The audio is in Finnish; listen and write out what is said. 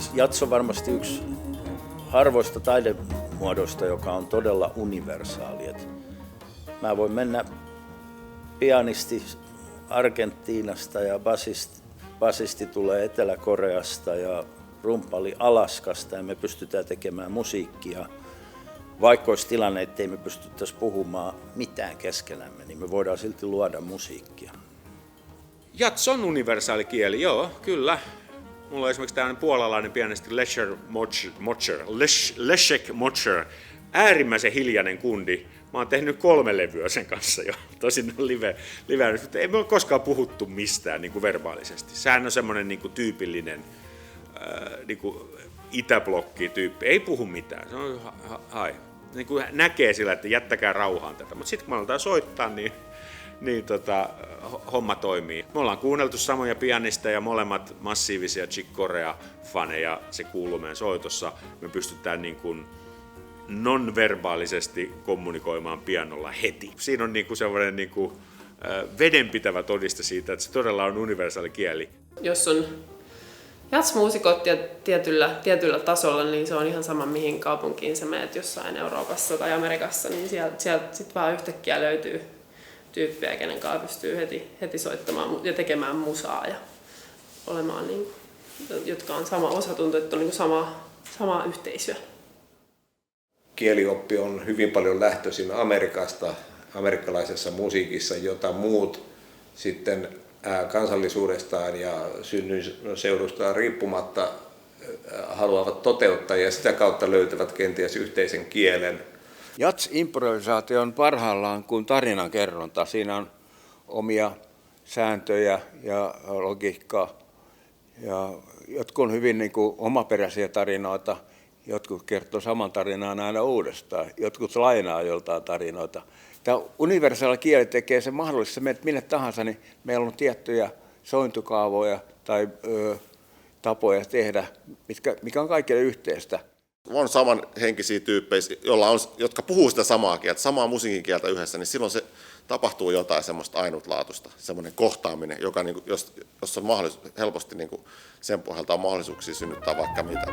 Siis jats on varmasti yksi harvoista taidemuodoista, joka on todella universaali. Et mä voin mennä pianisti Argentiinasta ja basisti tulee Etelä-Koreasta ja rumpali Alaskasta ja me pystytään tekemään musiikkia. Vaikka olisi tilanne, ettei me pystyttäisi puhumaan mitään keskenämme, niin me voidaan silti luoda musiikkia. Jats on universaali kieli, joo, kyllä. Mulla on esimerkiksi tämmöinen puolalainen pianisti Leszek Moczar, äärimmäisen hiljainen kundi. Mä oon tehnyt 3 levyä sen kanssa jo, tosin live, mutta ei me ole koskaan puhuttu mistään niin kuin verbaalisesti. Sehän on semmoinen niin kuin tyypillinen niin kuin itäblokki-tyyppi, ei puhu mitään, se on niin kuin näkee sillä, että jättäkää rauhaan tätä, mutta sitten kun me aletaan soittaa, niin homma toimii. Me ollaan kuunneltu samoja pianisteja, molemmat massiivisia Chick Corea-faneja, se kuuluu meidän soitossa. Me pystytään niin kuin non-verbaalisesti kommunikoimaan pianolla heti. Siinä on niin kuin sellainen niin kuin vedenpitävä todiste siitä, että se todella on universaali kieli. Jos on jazzmuusikot ja tietyllä tasolla, niin se on ihan sama mihin kaupunkiin sä menet jossain Euroopassa tai Amerikassa, niin sieltä sit vaan yhtäkkiä löytyy tyyppejä, kenen kanssa pystyy heti soittamaan ja tekemään musaa ja olemaan, niin, jotka on sama osa, tuntuu, että on niin sama yhteisöä. Kielioppi on hyvin paljon lähtöisin Amerikasta, amerikkalaisessa musiikissa, jota muut sitten kansallisuudestaan ja synnyinseudustaan riippumatta haluavat toteuttaa ja sitä kautta löytävät kenties yhteisen kielen. Jazz-improvisaatio on parhaillaan kuin tarinankerronta. Siinä on omia sääntöjä ja logiikkaa. Ja jotkut on hyvin niin kuin omaperäisiä tarinoita, jotkut kertoo saman tarinaan aina uudestaan, jotkut lainaa joltain tarinoita. Tämä universaali kieli tekee sen mahdollista, että minne tahansa, niin meillä on tiettyjä sointukaavoja tai tapoja tehdä, mikä on kaikille yhteistä. On samanhenkisiä tyyppejä, jotka puhuu sitä samaa kieltä, samaa musiikin kieltä yhdessä, niin silloin se tapahtuu jotain semmoista ainutlaatuista, semmoinen kohtaaminen, joka, niin kuin, jos on helposti niin kuin sen pohjalta on mahdollisuuksia synnyttää vaikka mitä.